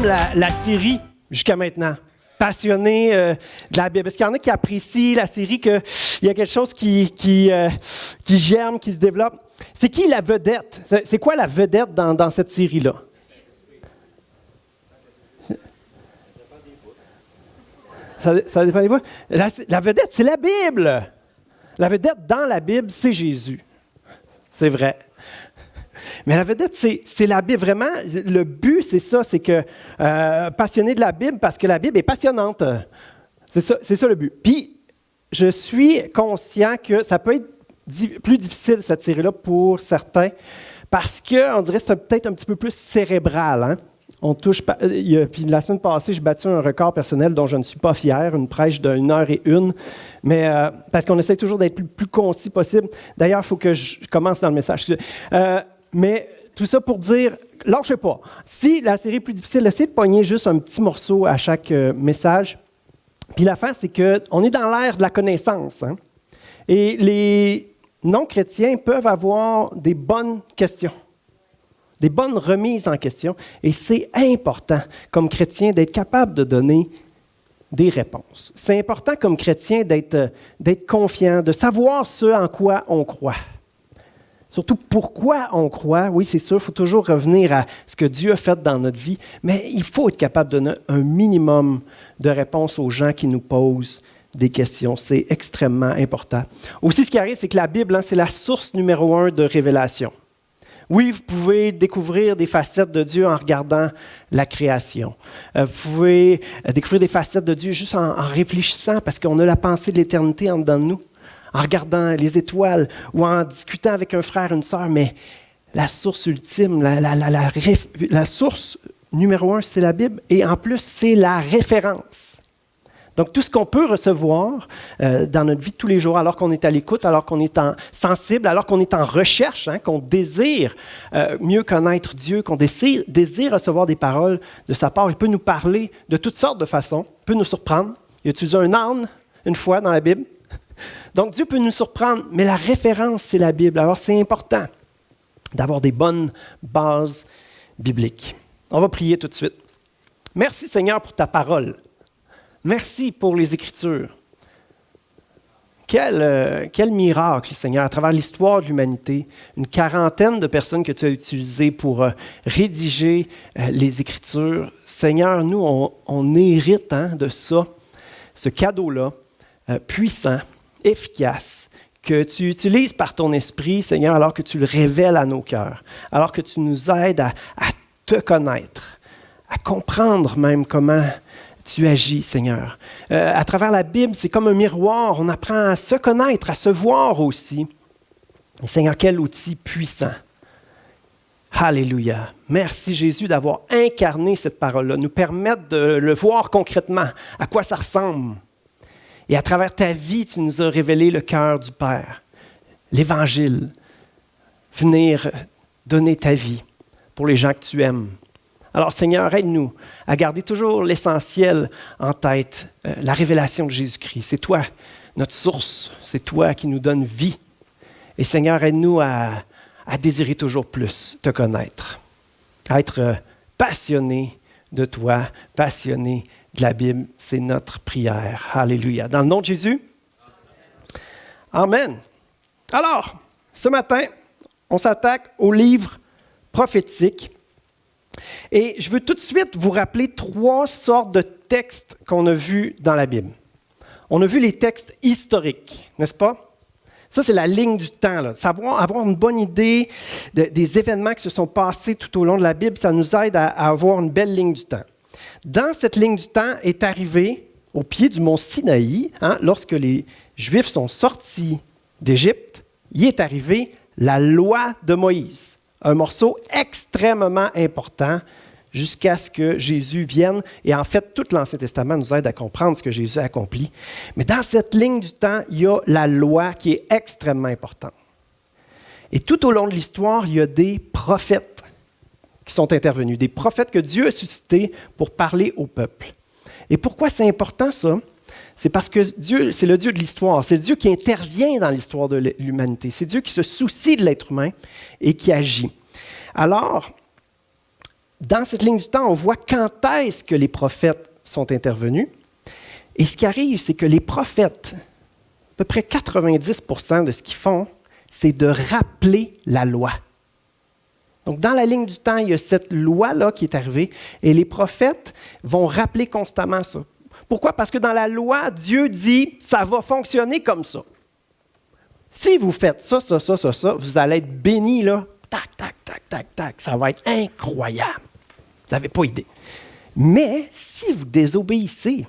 la série jusqu'à maintenant? Passionné de la Bible. Est-ce qu'il y en a qui apprécient la série, qu'il y a quelque chose qui germe, qui se développe? C'est qui la vedette? C'est quoi la vedette dans cette série-là? Ça dépend des bouts. La vedette, c'est la Bible. La vedette dans la Bible, c'est Jésus. C'est vrai. Mais la vedette, c'est la Bible. Vraiment, le but, c'est ça, c'est que passionné de la Bible, parce que la Bible est passionnante. C'est ça le but. Puis, je suis conscient que ça peut être plus difficile, cette série-là, pour certains, parce qu'on dirait que c'est peut-être un petit peu plus cérébral. Hein? On touche. Puis la semaine passée, j'ai battu un record personnel dont je ne suis pas fier, une prêche d'1h01, mais parce qu'on essaie toujours d'être le plus concis possible. D'ailleurs, il faut que je commence dans le message. Mais tout ça pour dire, lâchez pas. Si la série est plus difficile, essayez de pogner juste un petit morceau à chaque message. Puis l'affaire, c'est qu'on est dans l'ère de la connaissance. Hein? Et les non-chrétiens peuvent avoir des bonnes questions, des bonnes remises en question. Et c'est important, comme chrétien, d'être capable de donner des réponses. C'est important, comme chrétien, d'être confiant, de savoir ce en quoi on croit. Surtout pourquoi on croit. Oui, c'est sûr, il faut toujours revenir à ce que Dieu a fait dans notre vie, mais il faut être capable de donner un minimum de réponses aux gens qui nous posent des questions. C'est extrêmement important. Aussi, ce qui arrive, c'est que la Bible, c'est la source numéro 1 de révélation. Oui, vous pouvez découvrir des facettes de Dieu en regardant la création. Vous pouvez découvrir des facettes de Dieu juste en réfléchissant, parce qu'on a la pensée de l'éternité en dedans de nous, en regardant les étoiles ou en discutant avec un frère, une sœur. Mais la source ultime, la source numéro 1, c'est la Bible. Et en plus, c'est la référence. Donc, tout ce qu'on peut recevoir dans notre vie de tous les jours, alors qu'on est à l'écoute, alors qu'on est sensible, alors qu'on est en recherche, hein, qu'on désire mieux connaître Dieu, qu'on désire recevoir des paroles de sa part. Il peut nous parler de toutes sortes de façons, il peut nous surprendre. Il a utilisé un âne une fois dans la Bible. Donc, Dieu peut nous surprendre, mais la référence, c'est la Bible. Alors, c'est important d'avoir des bonnes bases bibliques. On va prier tout de suite. Merci, Seigneur, pour ta parole. Merci pour les Écritures. Quel miracle, Seigneur, à travers l'histoire de l'humanité, une quarantaine de personnes que tu as utilisées pour rédiger les Écritures. Seigneur, nous, on hérite de ça, ce cadeau-là, puissant, efficace, que tu utilises par ton esprit, Seigneur, alors que tu le révèles à nos cœurs, alors que tu nous aides à te connaître, à comprendre même comment tu agis, Seigneur. À travers la Bible, c'est comme un miroir. On apprend à se connaître, à se voir aussi. Et Seigneur, quel outil puissant. Alléluia. Merci, Jésus, d'avoir incarné cette parole-là, nous permettre de le voir concrètement, à quoi ça ressemble. Et à travers ta vie, tu nous as révélé le cœur du Père, l'Évangile, venir donner ta vie pour les gens que tu aimes. Alors, Seigneur, aide-nous à garder toujours l'essentiel en tête, la révélation de Jésus-Christ. C'est toi, notre source. C'est toi qui nous donne vie. Et Seigneur, aide-nous à désirer toujours plus te connaître, à être passionné de toi, passionné de la Bible. C'est notre prière. Alléluia. Dans le nom de Jésus. Amen. Alors, ce matin, on s'attaque au livre prophétique. Et je veux tout de suite vous rappeler 3 sortes de textes qu'on a vus dans la Bible. On a vu les textes historiques, n'est-ce pas? Ça, c'est la ligne du temps. Là. Savoir, avoir une bonne idée des événements qui se sont passés tout au long de la Bible, ça nous aide à avoir une belle ligne du temps. Dans cette ligne du temps est arrivé, au pied du mont Sinaï, lorsque les Juifs sont sortis d'Égypte, il est arrivé la loi de Moïse. Un morceau extrêmement important jusqu'à ce que Jésus vienne. Et en fait, tout l'Ancien Testament nous aide à comprendre ce que Jésus a accompli. Mais dans cette ligne du temps, il y a la loi qui est extrêmement importante. Et tout au long de l'histoire, il y a des prophètes qui sont intervenus, des prophètes que Dieu a suscités pour parler au peuple. Et pourquoi c'est important ça? C'est parce que Dieu, c'est le Dieu de l'histoire. C'est Dieu qui intervient dans l'histoire de l'humanité. C'est Dieu qui se soucie de l'être humain et qui agit. Alors, dans cette ligne du temps, on voit quand est-ce que les prophètes sont intervenus. Et ce qui arrive, c'est que les prophètes, à peu près 90% de ce qu'ils font, c'est de rappeler la loi. Donc, dans la ligne du temps, il y a cette loi-là qui est arrivée et les prophètes vont rappeler constamment ça. Pourquoi? Parce que dans la loi, Dieu dit « ça va fonctionner comme ça ». Si vous faites ça, vous allez être bénis, là. Tac, tac, tac, tac, tac. Ça va être incroyable. Vous n'avez pas idée. Mais si vous désobéissez,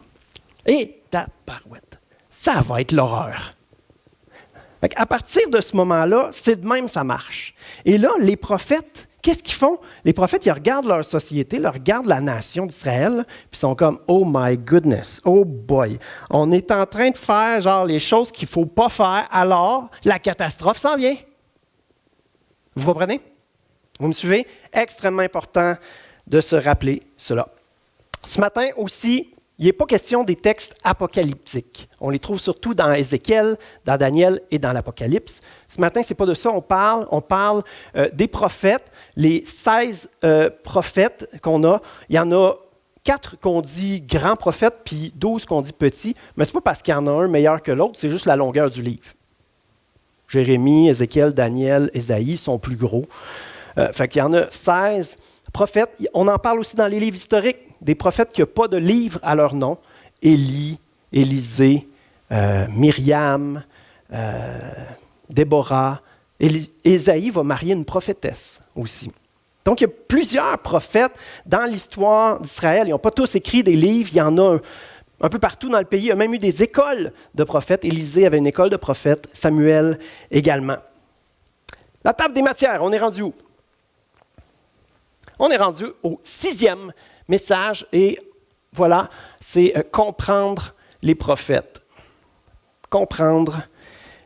et tabarouette, ça va être l'horreur. À partir de ce moment-là, c'est de même, ça marche. Et là, les prophètes, qu'est-ce qu'ils font? Les prophètes, ils regardent leur société, ils regardent la nation d'Israël, puis ils sont comme « Oh my goodness, oh boy, on est en train de faire genre les choses qu'il ne faut pas faire, alors la catastrophe s'en vient. » Vous comprenez? Vous me suivez? Extrêmement important de se rappeler cela. Ce matin aussi, il n'est pas question des textes apocalyptiques. On les trouve surtout dans Ézéchiel, dans Daniel et dans l'Apocalypse. Ce matin, ce n'est pas de ça qu'on parle. On parle des prophètes, les 16 prophètes qu'on a. Il y en a 4 qu'on dit grands prophètes, puis 12 qu'on dit petits. Mais ce n'est pas parce qu'il y en a un meilleur que l'autre, c'est juste la longueur du livre. Jérémie, Ézéchiel, Daniel, Ésaïe sont plus gros. Fait qu'il y en a 16 prophètes. On en parle aussi dans les livres historiques, des prophètes qui n'ont pas de livre à leur nom. Élie, Élisée, Myriam, Déborah. Ésaïe va marier une prophétesse aussi. Donc, il y a plusieurs prophètes dans l'histoire d'Israël. Ils n'ont pas tous écrit des livres. Il y en a un peu partout dans le pays. Il y a même eu des écoles de prophètes. Élisée avait une école de prophètes. Samuel également. La table des matières, on est rendu où? On est rendu au 6e message et voilà, c'est comprendre les prophètes. Comprendre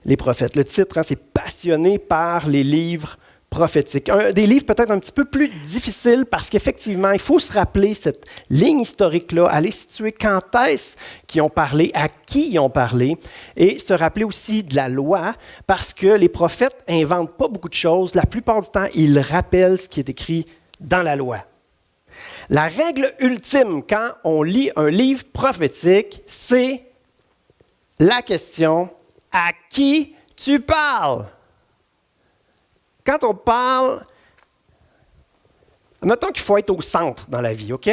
les prophètes. Le titre, c'est « Passionné par les livres prophétiques ». Des livres peut-être un petit peu plus difficiles parce qu'effectivement, il faut se rappeler cette ligne historique-là, aller situer quand est-ce qu'ils ont parlé, à qui ils ont parlé, et se rappeler aussi de la loi parce que les prophètes n'inventent pas beaucoup de choses. La plupart du temps, ils rappellent ce qui est écrit dans la loi. La règle ultime quand on lit un livre prophétique, c'est la question « à qui tu parles ?» Quand on parle, mettons qu'il faut être au centre dans la vie, OK?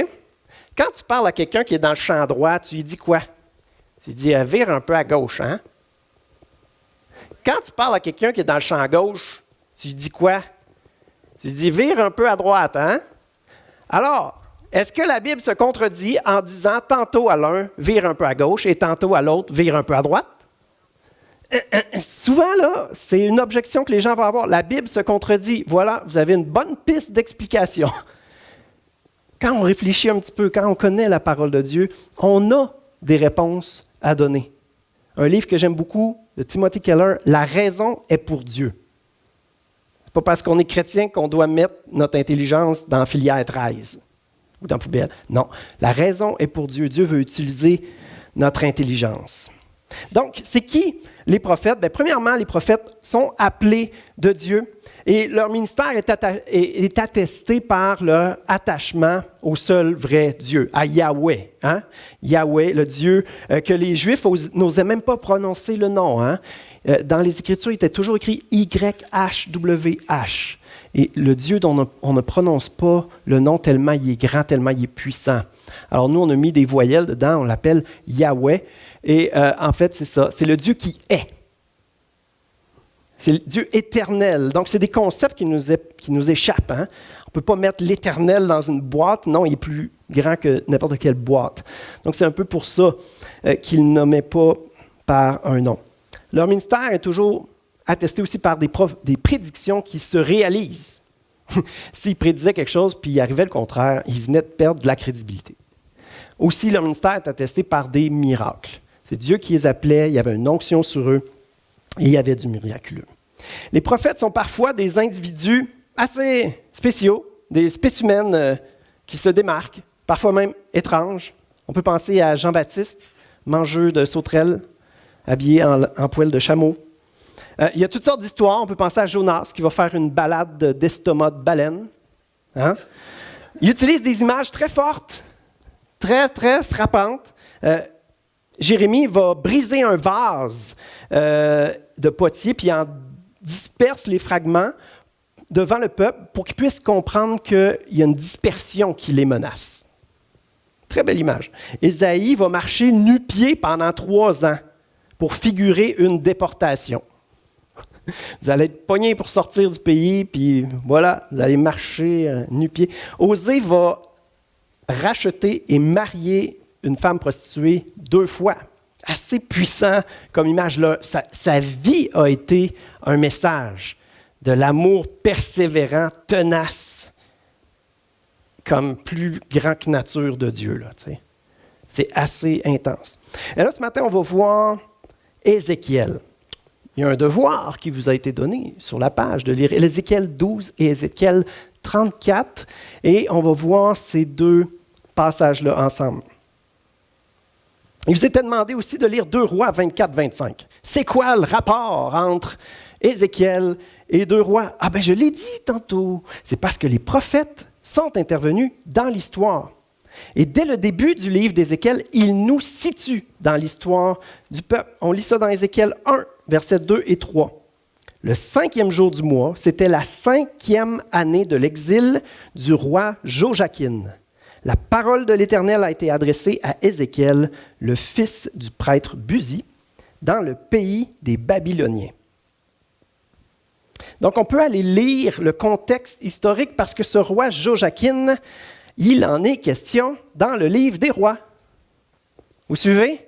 Quand tu parles à quelqu'un qui est dans le champ droit, tu lui dis quoi? Tu lui dis « vire un peu à gauche, hein? » Quand tu parles à quelqu'un qui est dans le champ gauche, tu lui dis quoi? Tu lui dis « vire un peu à droite, hein? » Alors, est-ce que la Bible se contredit en disant tantôt à l'un, vire un peu à gauche, et tantôt à l'autre, vire un peu à droite? Souvent, là, c'est une objection que les gens vont avoir. La Bible se contredit. Voilà, vous avez une bonne piste d'explication. Quand on réfléchit un petit peu, quand on connaît la parole de Dieu, on a des réponses à donner. Un livre que j'aime beaucoup, de Timothy Keller, « La raison est pour Dieu ». Ce n'est pas parce qu'on est chrétien qu'on doit mettre notre intelligence dans la filière 13 ou dans la poubelle. Non, la raison est pour Dieu. Dieu veut utiliser notre intelligence. Donc, c'est qui les prophètes? Bien, premièrement, les prophètes sont appelés de Dieu et leur ministère est attesté par leur attachement au seul vrai Dieu, à Yahweh. Hein? Yahweh, le Dieu que les Juifs n'osaient même pas prononcer le nom. Hein? Dans les Écritures, il était toujours écrit YHWH. Et le Dieu dont on ne prononce pas le nom tellement il est grand, tellement il est puissant. Alors nous, on a mis des voyelles dedans, on l'appelle Yahweh. Et en fait, c'est ça, c'est le Dieu qui est. C'est le Dieu éternel. Donc, c'est des concepts qui nous échappent. Hein? On ne peut pas mettre l'éternel dans une boîte. Non, il est plus grand que n'importe quelle boîte. Donc, c'est un peu pour ça qu'il ne nommait pas par un nom. Leur ministère est toujours attesté aussi par des prédictions qui se réalisent. S'ils prédisaient quelque chose puis il arrivait le contraire, ils venaient de perdre de la crédibilité. Aussi, leur ministère est attesté par des miracles. C'est Dieu qui les appelait, il y avait une onction sur eux et il y avait du miraculeux. Les prophètes sont parfois des individus assez spéciaux, des spécimens qui se démarquent, parfois même étranges. On peut penser à Jean-Baptiste, mangeur de sauterelles, habillé en poil de chameau. Il y a toutes sortes d'histoires. On peut penser à Jonas qui va faire une balade d'estomac de baleine. Hein? Il utilise des images très fortes, très, très frappantes. Jérémie va briser un vase de potier, puis il en disperse les fragments devant le peuple pour qu'ils puissent comprendre qu'il y a une dispersion qui les menace. Très belle image. Ésaïe va marcher nu-pied pendant 3 ans pour figurer une déportation. Vous allez être pognés pour sortir du pays, puis voilà, vous allez marcher nu-pied. Osée va racheter et marier une femme prostituée 2 fois. Assez puissant comme image là. Sa vie a été un message de l'amour persévérant, tenace, comme plus grand que nature de Dieu. Là, c'est assez intense. Et là, ce matin, on va voir Ézéchiel. Il y a un devoir qui vous a été donné sur la page de lire Ézéchiel 12 et Ézéchiel 34. Et on va voir ces 2 passages-là ensemble. Il vous était demandé aussi de lire 2 Rois 24-25. C'est quoi le rapport entre Ézéchiel et 2 Rois? Ah ben je l'ai dit tantôt. C'est parce que les prophètes sont intervenus dans l'histoire. Et dès le début du livre d'Ézéchiel, il nous situe dans l'histoire du peuple. On lit ça dans Ézéchiel 1, versets 2 et 3. Le 5e jour du mois, c'était la 5e année de l'exil du roi Joachim. La parole de l'Éternel a été adressée à Ézéchiel, le fils du prêtre Buzi, dans le pays des Babyloniens. Donc, on peut aller lire le contexte historique parce que ce roi Joachim, il en est question dans le livre des rois. Vous suivez?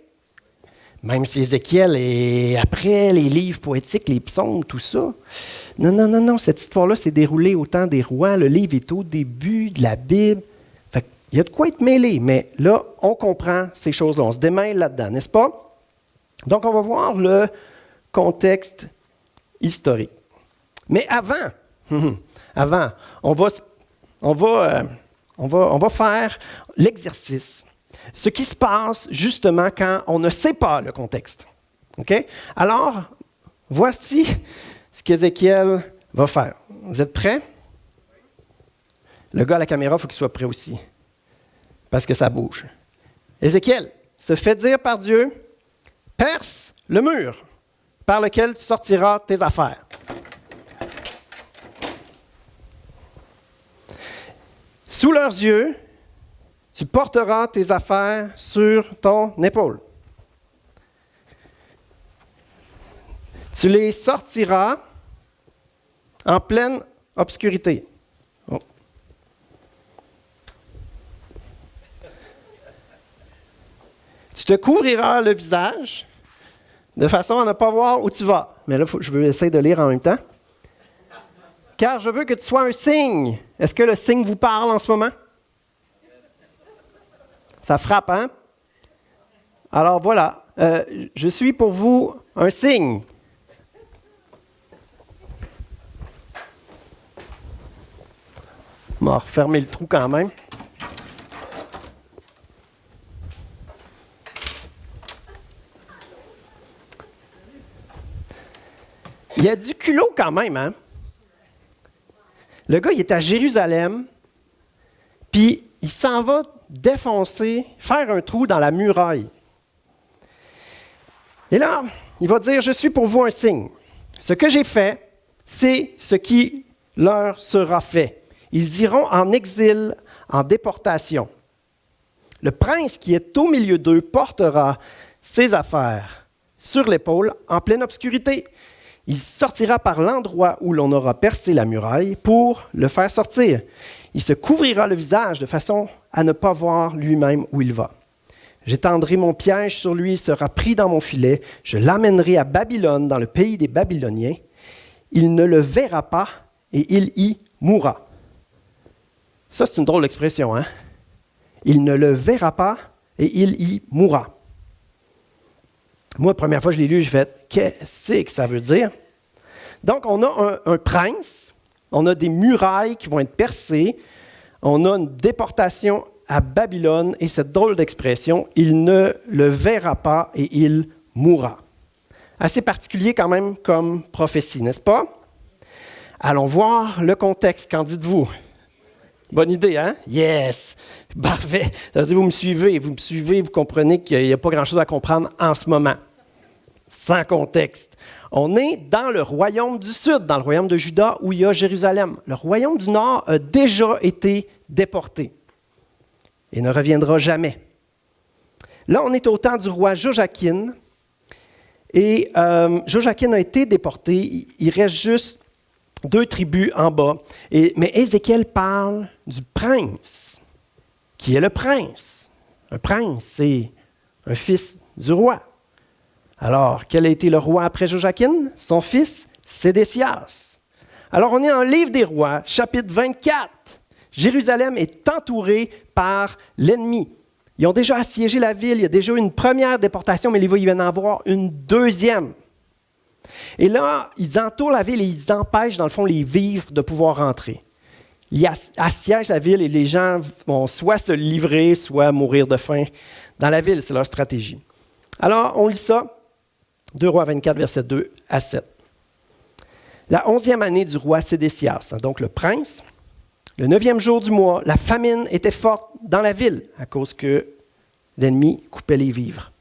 Même si Ézéchiel est après les livres poétiques, les psaumes, tout ça. Non, cette histoire-là s'est déroulée au temps des rois. Le livre est au début de la Bible. Fait qu'il y a de quoi être mêlé, mais là, on comprend ces choses-là. On se démêle là-dedans, n'est-ce pas? Donc, on va voir le contexte historique. Mais avant, on va faire l'exercice. Ce qui se passe justement quand on ne sait pas le contexte. OK? Alors, voici ce qu'Ézéchiel va faire. Vous êtes prêts? Le gars à la caméra, il faut qu'il soit prêt aussi. Parce que ça bouge. Ézéchiel se fait dire par Dieu, perce le mur par lequel tu sortiras tes affaires. Sous leurs yeux, tu porteras tes affaires sur ton épaule. Tu les sortiras en pleine obscurité. Oh. Tu te couvriras le visage de façon à ne pas voir où tu vas. Mais là, je veux essayer de lire en même temps. Car je veux que tu sois un signe. Est-ce que le signe vous parle en ce moment? Ça frappe, hein? Alors voilà, je suis pour vous un signe. On va refermer le trou quand même. Il y a du culot quand même, hein? Le gars, il est à Jérusalem, puis il s'en va défoncer, faire un trou dans la muraille. Et là, il va dire, je suis pour vous un signe. Ce que j'ai fait, c'est ce qui leur sera fait. Ils iront en exil, en déportation. Le prince qui est au milieu d'eux portera ses affaires sur l'épaule en pleine obscurité. Il sortira par l'endroit où l'on aura percé la muraille pour le faire sortir. Il se couvrira le visage de façon à ne pas voir lui-même où il va. J'étendrai mon piège sur lui, il sera pris dans mon filet. Je l'amènerai à Babylone, dans le pays des Babyloniens. Il ne le verra pas et il y mourra. Ça, c'est une drôle d'expression, hein? Il ne le verra pas et il y mourra. Moi, la première fois que je l'ai lu, j'ai fait « Qu'est-ce que ça veut dire? » Donc, on a un prince, on a des murailles qui vont être percées, on a une déportation à Babylone, et cette drôle d'expression, « Il ne le verra pas et il mourra ». Assez particulier quand même comme prophétie, n'est-ce pas? Allons voir le contexte, qu'en dites-vous? Bonne idée, hein? Yes! Parfait. Ça veut dire, vous me suivez, vous comprenez qu'il n'y a pas grand-chose à comprendre en ce moment. Sans contexte. On est dans le royaume du Sud, dans le royaume de Juda, où il y a Jérusalem. Le royaume du Nord a déjà été déporté et ne reviendra jamais. Là, on est au temps du roi Joachim. Et Joachim a été déporté. Il reste juste 2 tribus en bas. Mais Ézéchiel parle du prince. Qui est le prince? Un prince, c'est un fils du roi. Alors, quel a été le roi après Joachim? Son fils, Sédécias. Alors, on est dans le livre des rois, chapitre 24. Jérusalem est entourée par l'ennemi. Ils ont déjà assiégé la ville, il y a déjà eu une première déportation, mais il va y en avoir une deuxième. Et là, ils entourent la ville et ils empêchent, dans le fond, les vivres de pouvoir rentrer. Ils assiègent la ville et les gens vont soit se livrer, soit mourir de faim dans la ville. C'est leur stratégie. Alors, on lit ça. 2 Rois 24, versets 2 à 7. La 11e année du roi Sédécias, donc le prince, le 9e jour du mois, la famine était forte dans la ville à cause que l'ennemi coupait les vivres.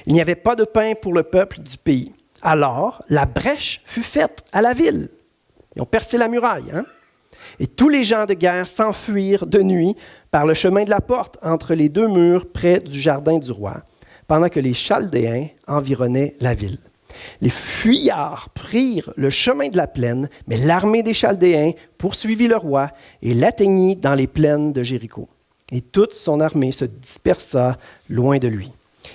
Il n'y avait pas de pain pour le peuple du pays. Alors, la brèche fut faite à la ville. Ils ont percé la muraille, Et tous les gens de guerre s'enfuirent de nuit par le chemin de la porte entre les 2 murs près du jardin du roi, pendant que les Chaldéens environnaient la ville. Les fuyards prirent le chemin de la plaine, mais l'armée des Chaldéens poursuivit le roi et l'atteignit dans les plaines de Jéricho. Et toute son armée se dispersa loin de lui.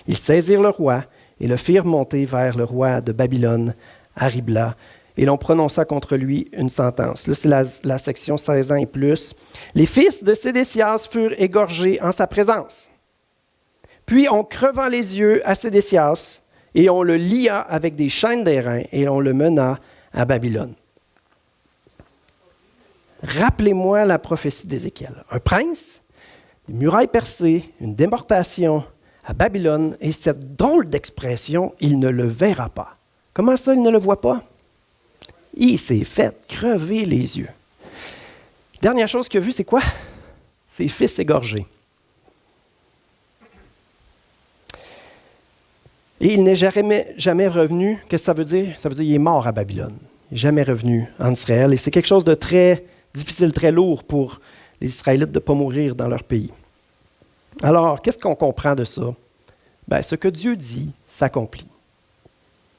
Ils saisirent le roi et le firent monter vers le roi de Babylone, à Ribla, et l'on prononça contre lui une sentence. Là, c'est la section 16 ans et plus. Les fils de Sédécias furent égorgés en sa présence. Puis on creva les yeux à Sédécias, et on le lia avec des chaînes d'airain, et on le mena à Babylone. Rappelez-moi la prophétie d'Ézéchiel. Un prince, une muraille percée, une déportation à Babylone, et cette drôle d'expression, il ne le verra pas. Comment ça, il ne le voit pas? Il s'est fait crever les yeux. Dernière chose qu'il a vue, c'est quoi? Ses fils égorgés. Et il n'est jamais revenu. Qu'est-ce que ça veut dire? Ça veut dire qu'il est mort à Babylone. Il n'est jamais revenu en Israël. Et c'est quelque chose de très difficile, très lourd pour les Israélites de ne pas mourir dans leur pays. Alors, qu'est-ce qu'on comprend de ça? Bien, ce que Dieu dit s'accomplit.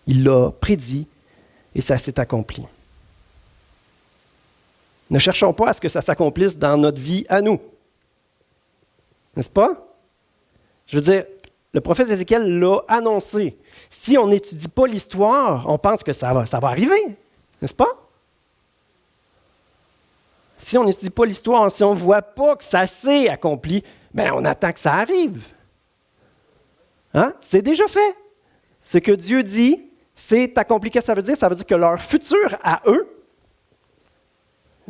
Il l'a prédit et ça s'est accompli. Ne cherchons pas à ce que ça s'accomplisse dans notre vie à nous. N'est-ce pas? Je veux dire, le prophète Ézéchiel l'a annoncé. Si on n'étudie pas l'histoire, on pense que ça va arriver. N'est-ce pas? Si on n'étudie pas l'histoire, si on ne voit pas que ça s'est accompli, bien, on attend que ça arrive. C'est déjà fait. Ce que Dieu dit, c'est accompli. Qu'est-ce que ça veut dire? Ça veut dire que leur futur à eux,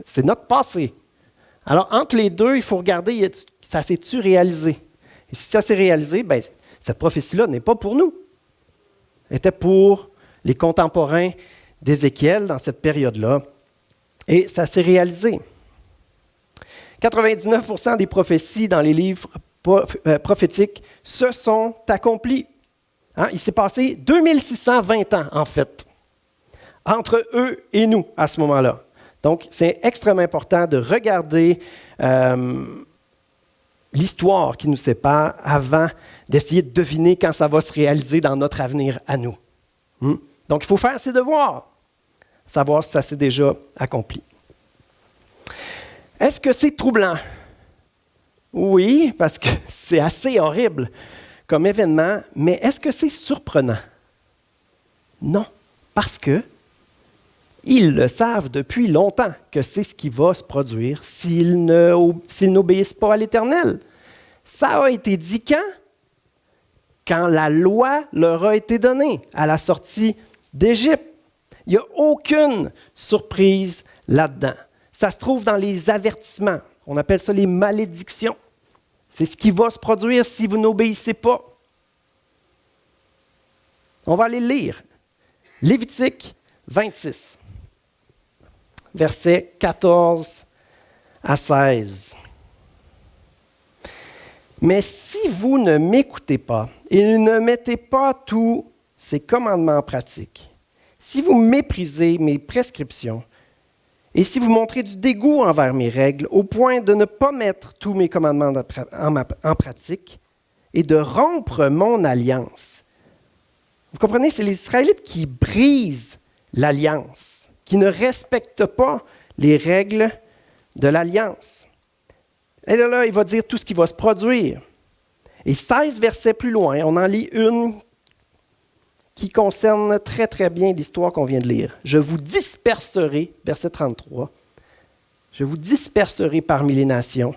c'est notre passé. Alors, entre les deux, il faut regarder, ça s'est-tu réalisé? Et si ça s'est réalisé, bien, cette prophétie-là n'est pas pour nous. Elle était pour les contemporains d'Ézéchiel dans cette période-là. Et ça s'est réalisé. 99% des prophéties dans les livres prophétiques se sont accomplies. Il s'est passé 2620 ans, en fait, entre eux et nous à ce moment-là. Donc, c'est extrêmement important de regarder l'histoire qui nous sépare avant d'essayer de deviner quand ça va se réaliser dans notre avenir à nous. Donc, il faut faire ses devoirs, savoir si ça s'est déjà accompli. Est-ce que c'est troublant? Oui, parce que c'est assez horrible comme événement, mais est-ce que c'est surprenant? Non, parce que ils le savent depuis longtemps que c'est ce qui va se produire s'ils n'obéissent pas à l'Éternel. Ça a été dit quand? Quand la loi leur a été donnée à la sortie d'Égypte. Il n'y a aucune surprise là-dedans. Ça se trouve dans les avertissements. On appelle ça les malédictions. C'est ce qui va se produire si vous n'obéissez pas. On va aller lire. Lévitique 26, versets 14 à 16. Mais si vous ne m'écoutez pas et ne mettez pas tous ces commandements en pratique, si vous méprisez mes prescriptions et si vous montrez du dégoût envers mes règles au point de ne pas mettre tous mes commandements en pratique et de rompre mon alliance, vous comprenez, c'est les Israélites qui brisent l'alliance, qui ne respectent pas les règles de l'alliance. Et là, il va dire tout ce qui va se produire. Et 16 versets plus loin, on en lit une qui concerne très, très bien l'histoire qu'on vient de lire. Je vous disperserai, verset 33, je vous disperserai parmi les nations,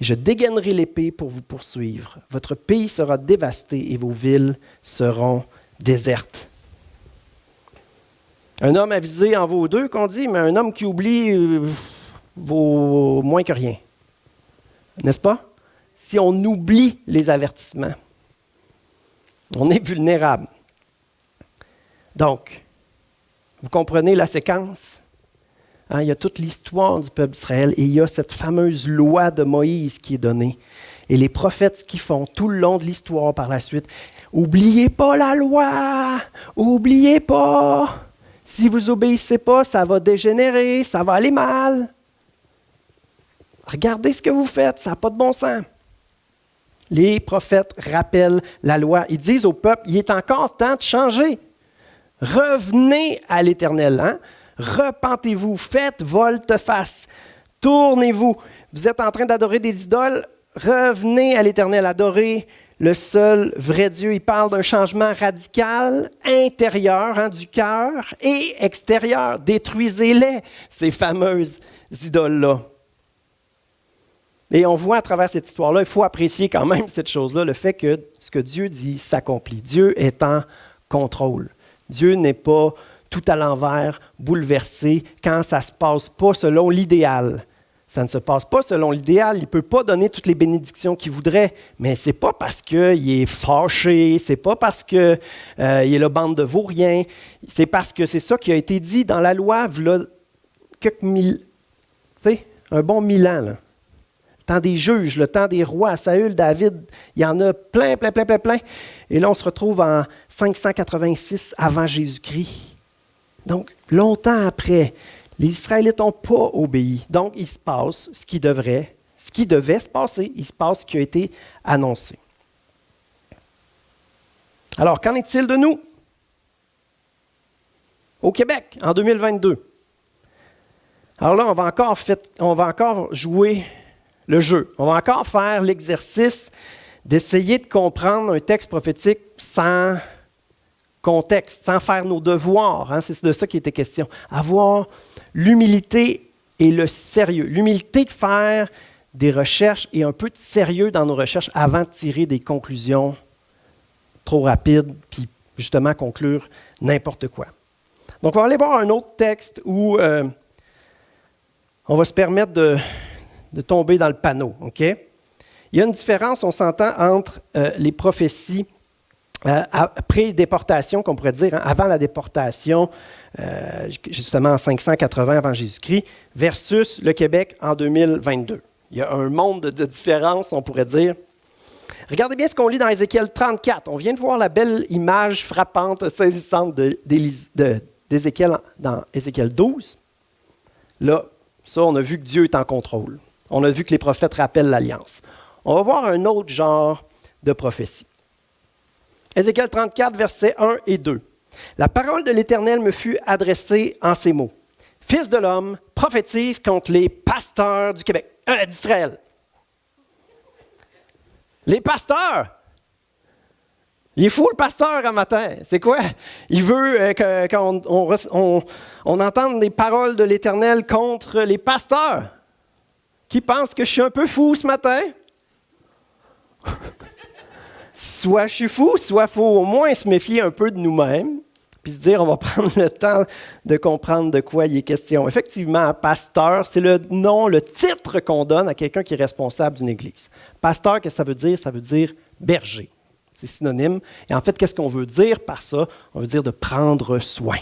et je dégainerai l'épée pour vous poursuivre. Votre pays sera dévasté et vos villes seront désertes. Un homme avisé en vaut deux, qu'on dit, mais un homme qui oublie vaut moins que rien. N'est-ce pas? Si on oublie les avertissements, on est vulnérable. Donc, vous comprenez la séquence? Hein, il y a toute l'histoire du peuple d'Israël et il y a cette fameuse loi de Moïse qui est donnée. Et les prophètes, ce qu'ils font tout le long de l'histoire par la suite, oubliez pas la loi, oubliez pas. Si vous obéissez pas, ça va dégénérer, ça va aller mal. Regardez ce que vous faites, ça n'a pas de bon sens. Les prophètes rappellent la loi. Ils disent au peuple, il est encore temps de changer. Revenez à l'Éternel. Hein? Repentez-vous, faites volte-face, tournez-vous. Vous êtes en train d'adorer des idoles, revenez à l'Éternel, adorez le seul vrai Dieu. Il parle d'un changement radical, intérieur, hein, du cœur et extérieur. Détruisez-les, ces fameuses idoles-là. Et on voit à travers cette histoire-là, il faut apprécier quand même cette chose-là, le fait que ce que Dieu dit s'accomplit. Dieu est en contrôle. Dieu n'est pas tout à l'envers, bouleversé, quand ça ne se passe pas selon l'idéal. Ça ne se passe pas selon l'idéal, il ne peut pas donner toutes les bénédictions qu'il voudrait, mais ce n'est pas parce qu'il est fâché, ce n'est pas parce qu'il est la bande de vauriens, c'est parce que c'est ça qui a été dit dans la loi, voilà quelques mille, tu sais, un bon 1000 ans, là. Le temps des juges, le temps des rois, Saül, David, il y en a plein. Et là, on se retrouve en 586 avant Jésus-Christ. Donc, longtemps après, les Israélites n'ont pas obéi. Donc, il se passe ce qui devait se passer. Il se passe ce qui a été annoncé. Alors, qu'en est-il de nous? Au Québec, en 2022. Alors là, on va encore jouer le jeu. On va encore faire l'exercice d'essayer de comprendre un texte prophétique sans contexte, sans faire nos devoirs. Hein? C'est de ça qui était question. Avoir l'humilité et le sérieux. L'humilité de faire des recherches et un peu de sérieux dans nos recherches avant de tirer des conclusions trop rapides, puis justement conclure n'importe quoi. Donc, on va aller voir un autre texte où on va se permettre de tomber dans le panneau. Okay? Il y a une différence, on s'entend, entre les prophéties pré-déportation, qu'on pourrait dire, hein, avant la déportation, justement en 580 avant Jésus-Christ, versus le Québec en 2022. Il y a un monde de différence, on pourrait dire. Regardez bien ce qu'on lit dans Ézéchiel 34. On vient de voir la belle image frappante, saisissante d'Ézéchiel dans Ézéchiel 12. Là, ça, on a vu que Dieu est en contrôle. On a vu que les prophètes rappellent l'alliance. On va voir un autre genre de prophétie. Ézéchiel 34, versets 1 et 2. La parole de l'Éternel me fut adressée en ces mots. Fils de l'homme, prophétise contre les pasteurs du Québec, d'Israël. Les pasteurs! Il est fou le pasteur un matin. C'est quoi? Il veut qu'on entende des paroles de l'Éternel contre les pasteurs. Qui pense que je suis un peu fou ce matin? Soit je suis fou, soit il faut au moins se méfier un peu de nous-mêmes, puis se dire on va prendre le temps de comprendre de quoi il est question. Effectivement, pasteur, c'est le nom, le titre qu'on donne à quelqu'un qui est responsable d'une église. Pasteur, qu'est-ce que ça veut dire? Ça veut dire berger. C'est synonyme. Et en fait, qu'est-ce qu'on veut dire par ça? On veut dire de prendre soin,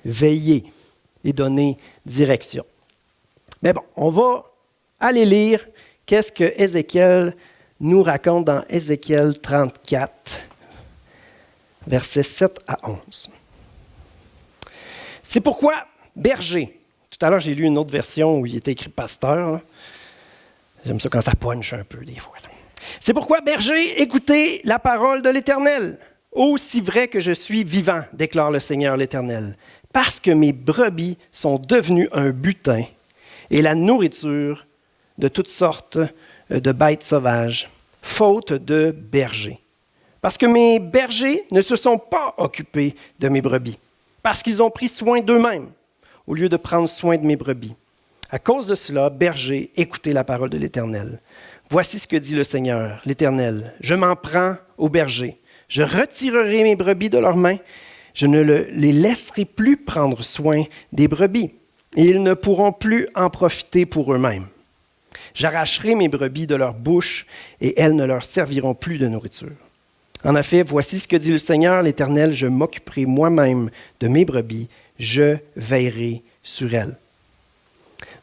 veiller et donner direction. Mais bon, on va aller lire qu'est-ce que Ézéchiel nous raconte dans Ézéchiel 34, versets 7 à 11. C'est pourquoi, berger, tout à l'heure j'ai lu une autre version où il était écrit pasteur. Là. J'aime ça quand ça punch un peu des fois. Là. C'est pourquoi, berger, écoutez la parole de l'Éternel. Aussi vrai que je suis vivant, déclare le Seigneur l'Éternel, parce que mes brebis sont devenues un butin et la nourriture de toutes sortes de bêtes sauvages, faute de bergers. Parce que mes bergers ne se sont pas occupés de mes brebis, parce qu'ils ont pris soin d'eux-mêmes, au lieu de prendre soin de mes brebis. À cause de cela, bergers, écoutez la parole de l'Éternel. Voici ce que dit le Seigneur, l'Éternel. Je m'en prends aux bergers. Je retirerai mes brebis de leurs mains. Je ne les laisserai plus prendre soin des brebis, et ils ne pourront plus en profiter pour eux-mêmes. J'arracherai mes brebis de leur bouche, et elles ne leur serviront plus de nourriture. En effet, voici ce que dit le Seigneur, l'Éternel, je m'occuperai moi-même de mes brebis, je veillerai sur elles.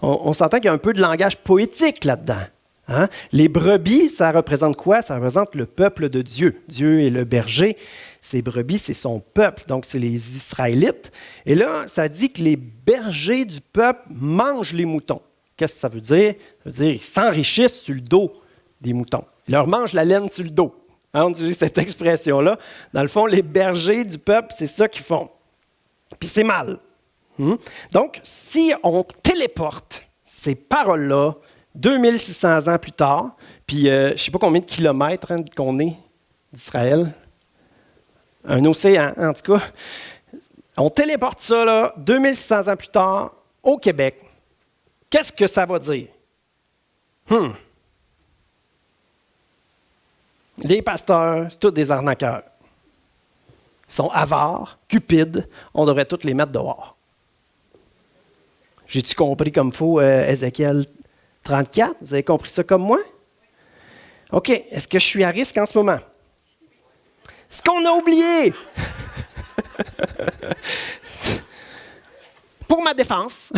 On s'entend qu'il y a un peu de langage poétique là-dedans. Hein? Les brebis, ça représente quoi? Ça représente le peuple de Dieu. Dieu est le berger. Ces brebis, c'est son peuple, donc c'est les Israélites. Et là, ça dit que les bergers du peuple mangent les moutons. Qu'est-ce que ça veut dire? Ça veut dire qu'ils s'enrichissent sur le dos des moutons. Ils leur mangent la laine sur le dos. Hein, on utilise cette expression-là. Dans le fond, les bergers du peuple, c'est ça qu'ils font. Puis c'est mal. Donc, si on téléporte ces paroles-là 2600 ans plus tard, puis je ne sais pas combien de kilomètres qu'on est d'Israël, un océan en tout cas, on téléporte ça là, 2600 ans plus tard au Québec. Qu'est-ce que ça va dire? Les pasteurs, c'est tous des arnaqueurs. Ils sont avares, cupides, on devrait tous les mettre dehors. J'ai-tu compris comme il faut Ézéchiel 34? Vous avez compris ça comme moi? OK. Est-ce que je suis à risque en ce moment? Ce qu'on a oublié! Pour ma défense.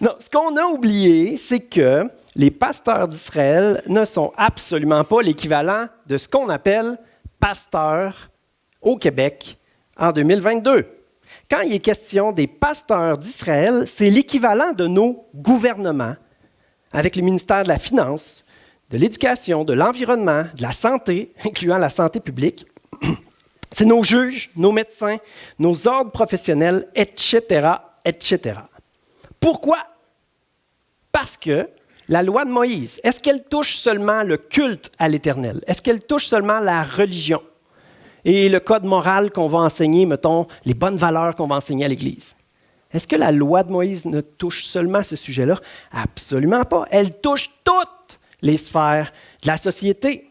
Non, ce qu'on a oublié, c'est que les pasteurs d'Israël ne sont absolument pas l'équivalent de ce qu'on appelle pasteurs au Québec en 2022. Quand il est question des pasteurs d'Israël, c'est l'équivalent de nos gouvernements, avec les ministères de la Finance, de l'Éducation, de l'Environnement, de la Santé, incluant la santé publique. C'est nos juges, nos médecins, nos ordres professionnels, etc., etc. Pourquoi? Parce que la loi de Moïse, est-ce qu'elle touche seulement le culte à l'Éternel? Est-ce qu'elle touche seulement la religion? Et le code moral qu'on va enseigner, mettons, les bonnes valeurs qu'on va enseigner à l'Église. Est-ce que la loi de Moïse ne touche seulement ce sujet-là? Absolument pas. Elle touche toutes les sphères de la société.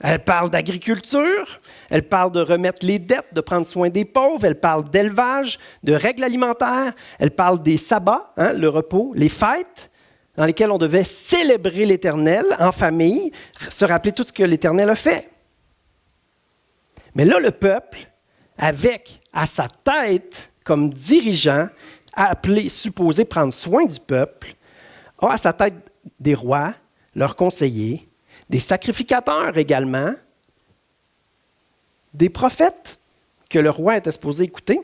Elle parle d'agriculture, elle parle de remettre les dettes, de prendre soin des pauvres, elle parle d'élevage, de règles alimentaires, elle parle des sabbats, le repos, les fêtes, dans lesquelles on devait célébrer l'Éternel en famille, se rappeler tout ce que l'Éternel a fait. Mais là, le peuple, avec à sa tête comme dirigeant, appelé, supposé prendre soin du peuple, a à sa tête des rois, leurs conseillers, des sacrificateurs également, des prophètes que le roi était supposé écouter.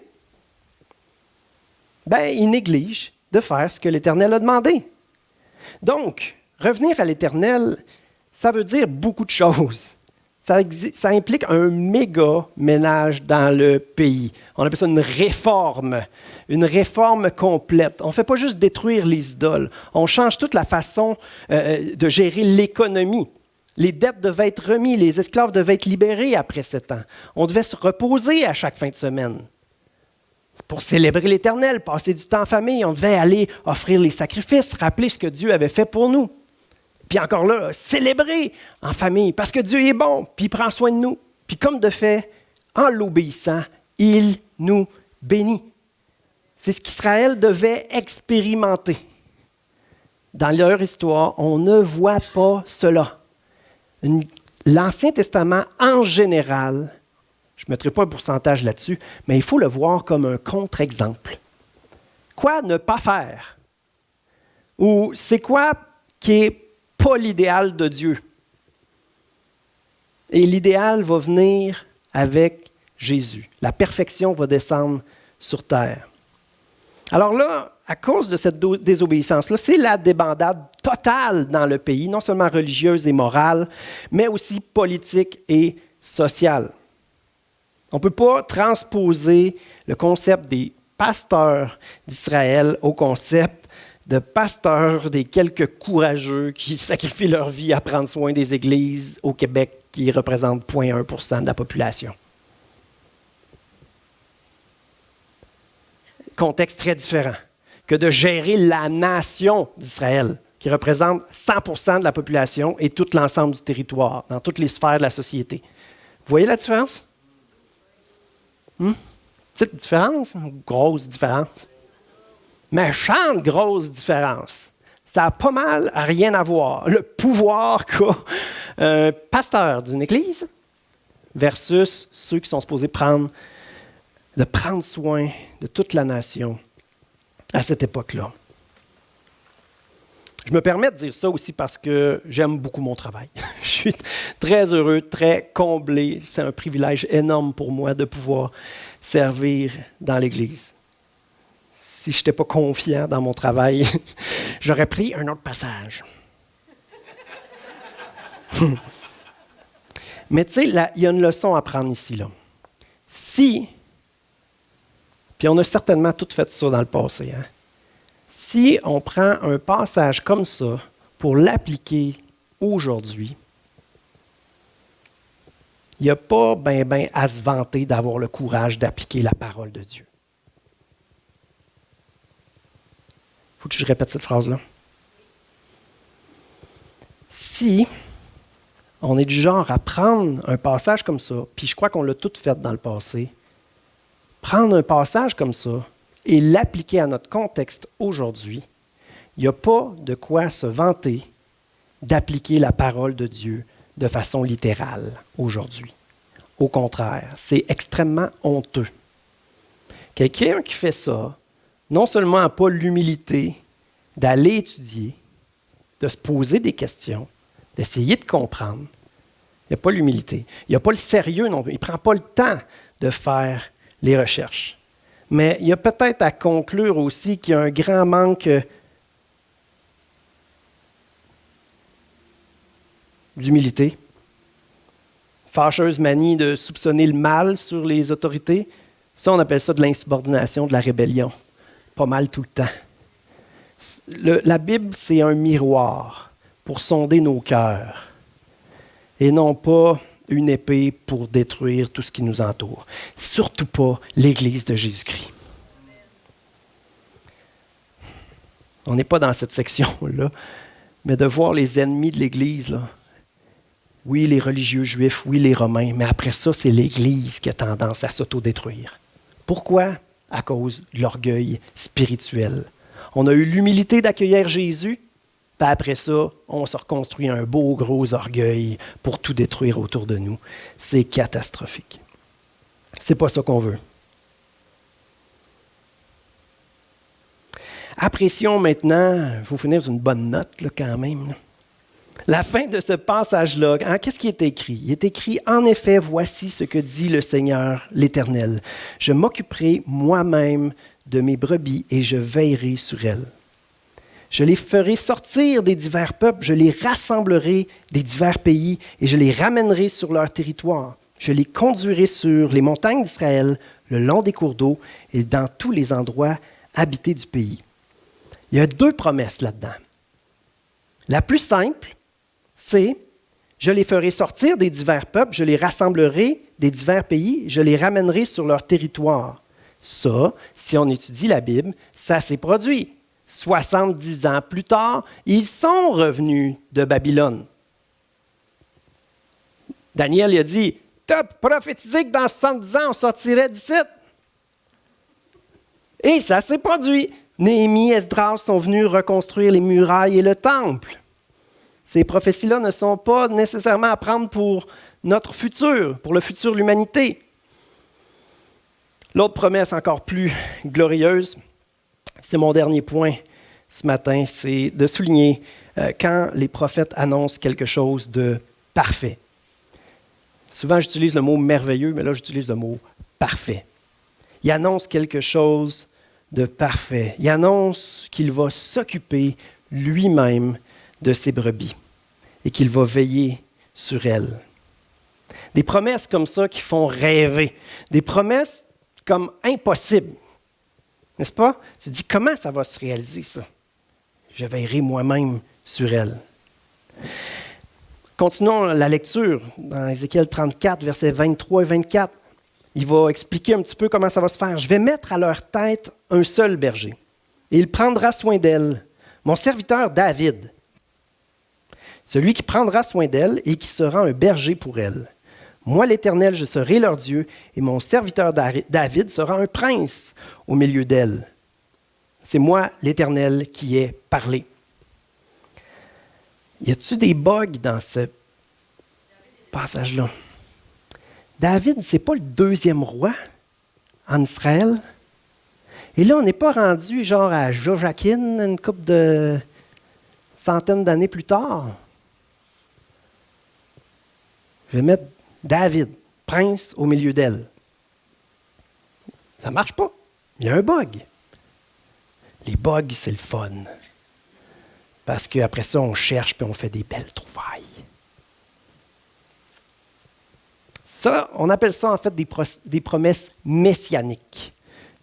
Il néglige de faire ce que l'Éternel a demandé. Donc, revenir à l'Éternel, ça veut dire beaucoup de choses. Ça implique un méga ménage dans le pays. On appelle ça une réforme complète. On ne fait pas juste détruire les idoles, on change toute la façon de gérer l'économie. Les dettes devaient être remises, les esclaves devaient être libérés après 7 ans. On devait se reposer à chaque fin de semaine. Pour célébrer l'Éternel, passer du temps en famille, on devait aller offrir les sacrifices, rappeler ce que Dieu avait fait pour nous. Puis encore là, célébrer en famille, parce que Dieu est bon, puis il prend soin de nous. Puis comme de fait, en l'obéissant, il nous bénit. C'est ce qu'Israël devait expérimenter. Dans leur histoire, on ne voit pas cela. L'Ancien Testament, en général, je ne mettrai pas un pourcentage là-dessus, mais il faut le voir comme un contre-exemple. Quoi ne pas faire? Ou c'est quoi qui est pas l'idéal de Dieu. Et l'idéal va venir avec Jésus. La perfection va descendre sur terre. Alors là, à cause de cette désobéissance-là, c'est la débandade totale dans le pays, non seulement religieuse et morale, mais aussi politique et sociale. On ne peut pas transposer le concept des pasteurs d'Israël au concept de pasteurs des quelques courageux qui sacrifient leur vie à prendre soin des églises au Québec qui représentent 0,1% de la population. Contexte très différent que de gérer la nation d'Israël, qui représente 100% de la population et tout l'ensemble du territoire, dans toutes les sphères de la société. Vous voyez la différence? Petite différence, grosse différence. Méchante grosse différence. Ça a pas mal à rien à voir. Le pouvoir qu'a un pasteur d'une église versus ceux qui sont supposés prendre soin de toute la nation à cette époque-là. Je me permets de dire ça aussi parce que j'aime beaucoup mon travail. Je suis très heureux, très comblé. C'est un privilège énorme pour moi de pouvoir servir dans l'Église. Si je n'étais pas confiant dans mon travail, j'aurais pris un autre passage. Mais tu sais, il y a une leçon à prendre ici, là. Puis on a certainement tout fait ça dans le passé, hein? Si on prend un passage comme ça pour l'appliquer aujourd'hui, il n'y a pas ben à se vanter d'avoir le courage d'appliquer la parole de Dieu. Faut que je répète cette phrase-là. Si on est du genre à prendre un passage comme ça, puis je crois qu'on l'a tout fait dans le passé, prendre un passage comme ça et l'appliquer à notre contexte aujourd'hui, il n'y a pas de quoi se vanter d'appliquer la parole de Dieu de façon littérale aujourd'hui. Au contraire, c'est extrêmement honteux. Quelqu'un qui fait ça, non seulement n'a pas l'humilité d'aller étudier, de se poser des questions, d'essayer de comprendre, il n'a pas l'humilité. Il n'a pas le sérieux non plus. Il ne prend pas le temps de faire les recherches. Mais il y a peut-être à conclure aussi qu'il y a un grand manque d'humilité. Fâcheuse manie de soupçonner le mal sur les autorités. Ça, on appelle ça de l'insubordination, de la rébellion. Pas mal tout le temps. La Bible, c'est un miroir pour sonder nos cœurs et non pas une épée pour détruire tout ce qui nous entoure. Surtout pas l'Église de Jésus-Christ. On n'est pas dans cette section-là, mais de voir les ennemis de l'Église, là. Oui, les religieux juifs, oui, les Romains, mais après ça, c'est l'Église qui a tendance à s'autodétruire. Pourquoi? À cause de l'orgueil spirituel. On a eu l'humilité d'accueillir Jésus, puis après ça, on se reconstruit un beau gros orgueil pour tout détruire autour de nous. C'est catastrophique. C'est pas ça qu'on veut. Apprécions maintenant, il faut finir sur une bonne note là, quand même. Là. La fin de ce passage-là, hein, qu'est-ce qui est écrit? Il est écrit, « En effet, voici ce que dit le Seigneur l'Éternel. Je m'occuperai moi-même de mes brebis et je veillerai sur elles. Je les ferai sortir des divers peuples, je les rassemblerai des divers pays et je les ramènerai sur leur territoire. Je les conduirai sur les montagnes d'Israël, le long des cours d'eau et dans tous les endroits habités du pays. » Il y a 2 promesses là-dedans. La plus simple, c'est « Je les ferai sortir des divers peuples, je les rassemblerai des divers pays, je les ramènerai sur leur territoire. » Ça, si on étudie la Bible, ça s'est produit. 70 ans plus tard, ils sont revenus de Babylone. Daniel il a dit « Tu as prophétisé que dans 70 ans, on sortirait d'ici. » Et ça s'est produit. Néhémie et Esdras sont venus reconstruire les murailles et le temple. Ces prophéties-là ne sont pas nécessairement à prendre pour notre futur, pour le futur de l'humanité. L'autre promesse encore plus glorieuse, c'est mon dernier point ce matin, c'est de souligner quand les prophètes annoncent quelque chose de parfait. Souvent, j'utilise le mot merveilleux, mais là, j'utilise le mot parfait. Il annonce quelque chose de parfait. Il annonce qu'il va s'occuper lui-même de ses brebis et qu'il va veiller sur elles. Des promesses comme ça qui font rêver. Des promesses comme impossibles. N'est-ce pas? Tu te dis, comment ça va se réaliser, ça? Je veillerai moi-même sur elles. Continuons la lecture dans Ézéchiel 34, versets 23 et 24. Il va expliquer un petit peu comment ça va se faire. « Je vais mettre à leur tête un seul berger, et il prendra soin d'elles, mon serviteur David, celui qui prendra soin d'elles et qui sera un berger pour elles. Moi, l'Éternel, je serai leur Dieu, et mon serviteur David sera un prince au milieu d'elles. C'est moi, l'Éternel, qui ai parlé. » Y a-t-il des bugs dans ce passage-là? David, ce n'est pas le deuxième roi en Israël. Et là, on n'est pas rendu genre à Joachim une couple de centaines d'années plus tard. Je vais mettre David, prince au milieu d'elle. Ça ne marche pas. Il y a un bug. Les bugs, c'est le fun. Parce qu'après ça, on cherche et on fait des belles trouvailles. Ça, on appelle ça en fait des promesses messianiques.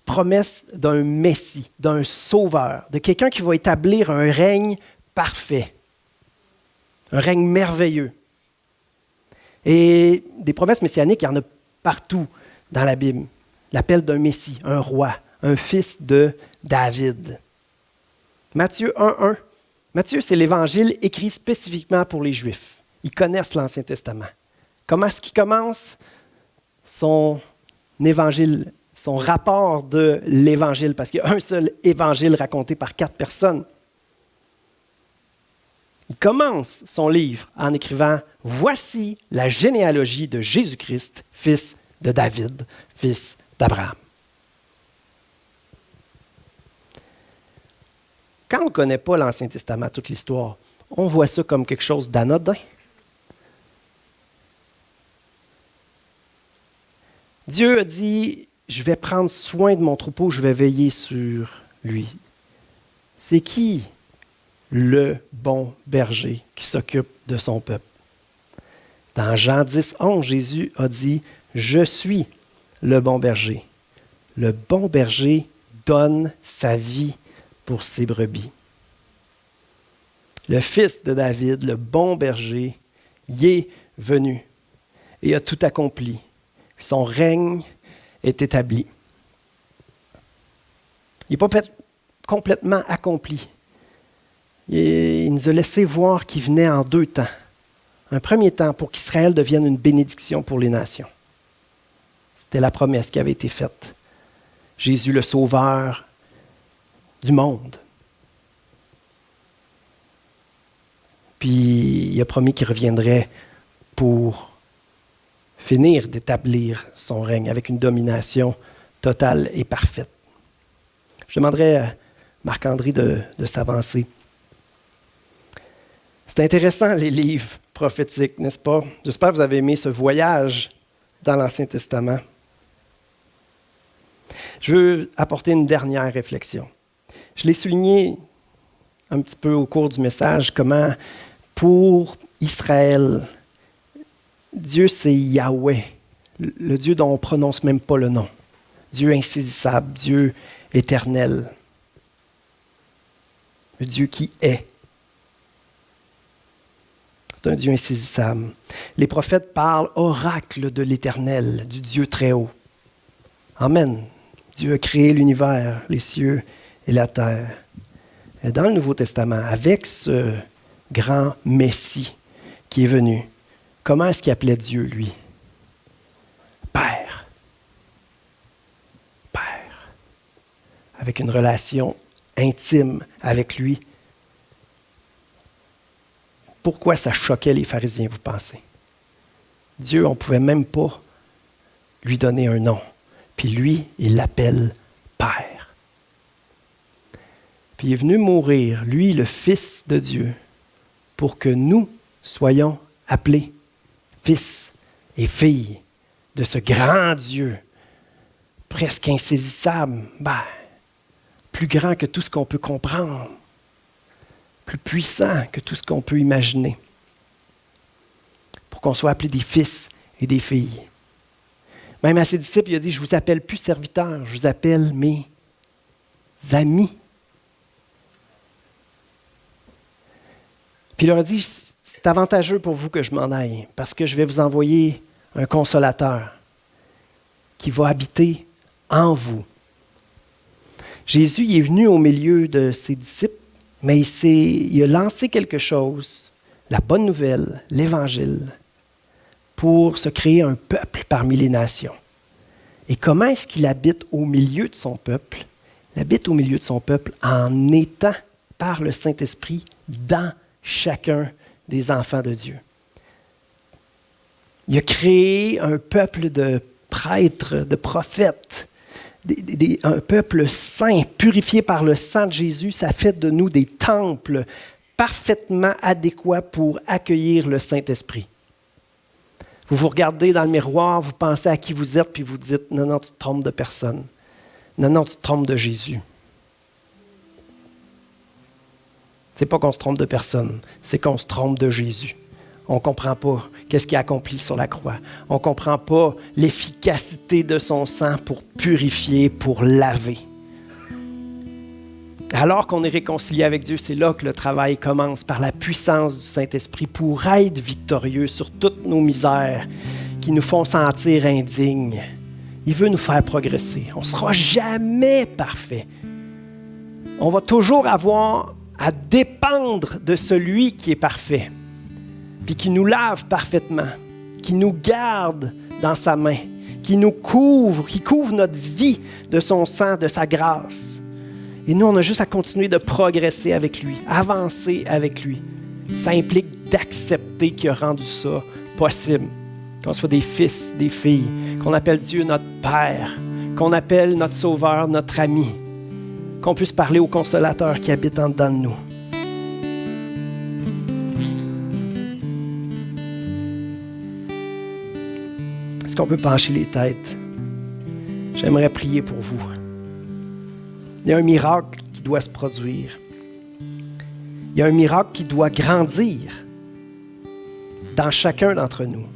Promesses d'un Messie, d'un sauveur, de quelqu'un qui va établir un règne parfait, un règne merveilleux. Et des promesses messianiques, il y en a partout dans la Bible. L'appel d'un Messie, un roi, un fils de David. Matthieu 1:1. Matthieu, c'est l'évangile écrit spécifiquement pour les Juifs. Ils connaissent l'Ancien Testament. Comment est-ce qu'il commence son évangile, son rapport de l'évangile? Parce qu'il y a un seul évangile raconté par 4 personnes. Il commence son livre en écrivant « Voici la généalogie de Jésus-Christ, fils de David, fils d'Abraham. » Quand on ne connaît pas l'Ancien Testament, toute l'histoire, on voit ça comme quelque chose d'anodin. Dieu a dit, je vais prendre soin de mon troupeau, je vais veiller sur lui. C'est qui le bon berger qui s'occupe de son peuple? Dans Jean 10:11, Jésus a dit, je suis le bon berger. Le bon berger donne sa vie pour ses brebis. Le fils de David, le bon berger, y est venu et a tout accompli. Son règne est établi. Il n'est pas complètement accompli. Il nous a laissé voir qu'il venait en 2 temps. Un premier temps pour qu'Israël devienne une bénédiction pour les nations. C'était la promesse qui avait été faite. Jésus, le sauveur du monde. Puis il a promis qu'il reviendrait pour finir d'établir son règne avec une domination totale et parfaite. Je demanderais à Marc-André de s'avancer. C'est intéressant, les livres prophétiques, n'est-ce pas? J'espère que vous avez aimé ce voyage dans l'Ancien Testament. Je veux apporter une dernière réflexion. Je l'ai souligné un petit peu au cours du message, comment pour Israël, Dieu, c'est Yahweh, le Dieu dont on ne prononce même pas le nom. Dieu insaisissable, Dieu éternel. Le Dieu qui est. C'est un Dieu insaisissable. Les prophètes parlent oracle de l'Éternel, du Dieu très haut. Amen. Dieu a créé l'univers, les cieux et la terre. Et dans le Nouveau Testament, avec ce grand Messie qui est venu, comment est-ce qu'il appelait Dieu, lui? Père. Père. Avec une relation intime avec lui. Pourquoi ça choquait les pharisiens, vous pensez? Dieu, on ne pouvait même pas lui donner un nom. Puis lui, il l'appelle Père. Puis il est venu mourir, lui, le Fils de Dieu, pour que nous soyons appelés fils et filles de ce grand Dieu, presque insaisissable, plus grand que tout ce qu'on peut comprendre, plus puissant que tout ce qu'on peut imaginer, pour qu'on soit appelés des fils et des filles. Même à ses disciples, il a dit, je ne vous appelle plus serviteurs, je vous appelle mes amis. Puis il leur a dit, c'est avantageux pour vous que je m'en aille, parce que je vais vous envoyer un consolateur qui va habiter en vous. Jésus il est venu au milieu de ses disciples, mais il a lancé quelque chose, la bonne nouvelle, l'Évangile, pour se créer un peuple parmi les nations. Et comment est-ce qu'il habite au milieu de son peuple? Il habite au milieu de son peuple en étant par le Saint-Esprit dans chacun des enfants de Dieu. Il a créé un peuple de prêtres, de prophètes, un peuple saint, purifié par le sang de Jésus. Ça fait de nous des temples parfaitement adéquats pour accueillir le Saint-Esprit. Vous vous regardez dans le miroir, vous pensez à qui vous êtes, puis vous dites, non, tu te trompes de personne. Non, tu te trompes de Jésus. C'est pas qu'on se trompe de personne, c'est qu'on se trompe de Jésus. On ne comprend pas qu'est-ce qu'il a accompli sur la croix. On ne comprend pas l'efficacité de son sang pour purifier, pour laver. Alors qu'on est réconcilié avec Dieu, c'est là que le travail commence, par la puissance du Saint-Esprit, pour être victorieux sur toutes nos misères qui nous font sentir indignes. Il veut nous faire progresser. On ne sera jamais parfait. On va toujours avoir à dépendre de celui qui est parfait, puis qui nous lave parfaitement, qui nous garde dans sa main, qui nous couvre, qui couvre notre vie de son sang, de sa grâce. Et nous, on a juste à continuer de progresser avec lui, avancer avec lui. Ça implique d'accepter qu'il a rendu ça possible. Qu'on soit des fils, des filles, qu'on appelle Dieu notre Père, qu'on appelle notre Sauveur, notre ami, qu'on puisse parler au Consolateur qui habite en dedans de nous. Est-ce qu'on peut pencher les têtes? J'aimerais prier pour vous. Il y a un miracle qui doit se produire. Il y a un miracle qui doit grandir dans chacun d'entre nous.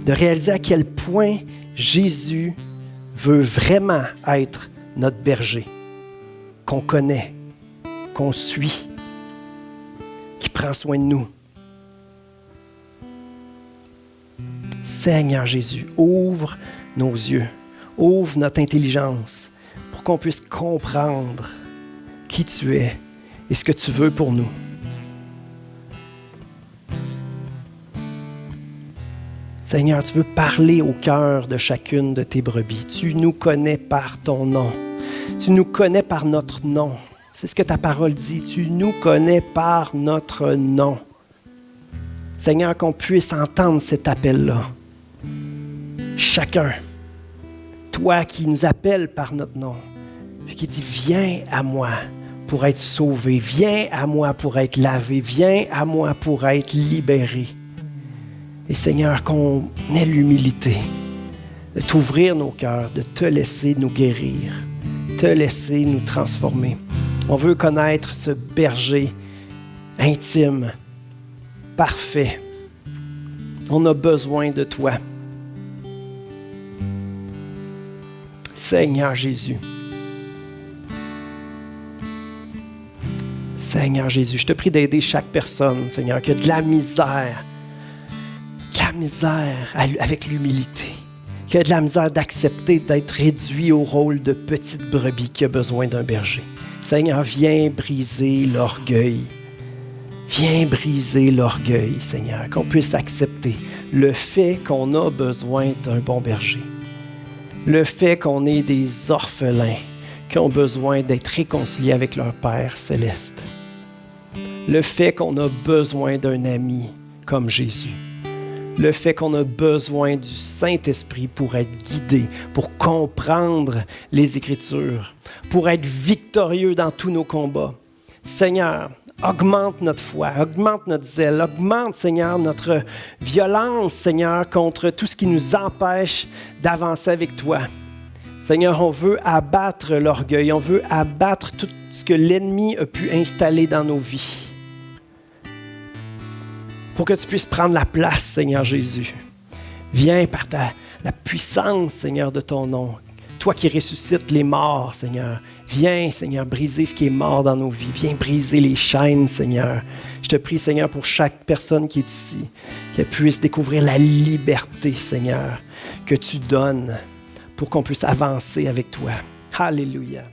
De réaliser à quel point Jésus veut vraiment être notre berger, qu'on connaît, qu'on suit, qui prend soin de nous. Seigneur Jésus, ouvre nos yeux, ouvre notre intelligence pour qu'on puisse comprendre qui tu es et ce que tu veux pour nous. Seigneur, tu veux parler au cœur de chacune de tes brebis. Tu nous connais par ton nom. Tu nous connais par notre nom. C'est ce que ta parole dit. Tu nous connais par notre nom. Seigneur, qu'on puisse entendre cet appel-là. Chacun. Toi qui nous appelles par notre nom, qui dit « Viens à moi pour être sauvé, viens à moi pour être lavé, viens à moi pour être libéré. » Et Seigneur, qu'on ait l'humilité de t'ouvrir nos cœurs, de te laisser nous guérir, te laisser nous transformer. On veut connaître ce berger intime, parfait. On a besoin de toi. Seigneur Jésus. Seigneur Jésus, je te prie d'aider chaque personne, Seigneur, qui a de la misère avec l'humilité, qui a de la misère d'accepter d'être réduit au rôle de petite brebis qui a besoin d'un berger. Seigneur, viens briser l'orgueil. Viens briser l'orgueil, Seigneur, qu'on puisse accepter le fait qu'on a besoin d'un bon berger. Le fait qu'on est des orphelins qui ont besoin d'être réconciliés avec leur Père céleste. Le fait qu'on a besoin d'un ami comme Jésus. Le fait qu'on a besoin du Saint-Esprit pour être guidé, pour comprendre les Écritures, pour être victorieux dans tous nos combats. Seigneur, augmente notre foi, augmente notre zèle, augmente, Seigneur, notre violence, Seigneur, contre tout ce qui nous empêche d'avancer avec toi. Seigneur, on veut abattre l'orgueil, on veut abattre tout ce que l'ennemi a pu installer dans nos vies. Pour que tu puisses prendre la place, Seigneur Jésus. Viens par la puissance, Seigneur, de ton nom. Toi qui ressuscites les morts, Seigneur. Viens, Seigneur, briser ce qui est mort dans nos vies. Viens briser les chaînes, Seigneur. Je te prie, Seigneur, pour chaque personne qui est ici, qu'elle puisse découvrir la liberté, Seigneur, que tu donnes pour qu'on puisse avancer avec toi. Alléluia.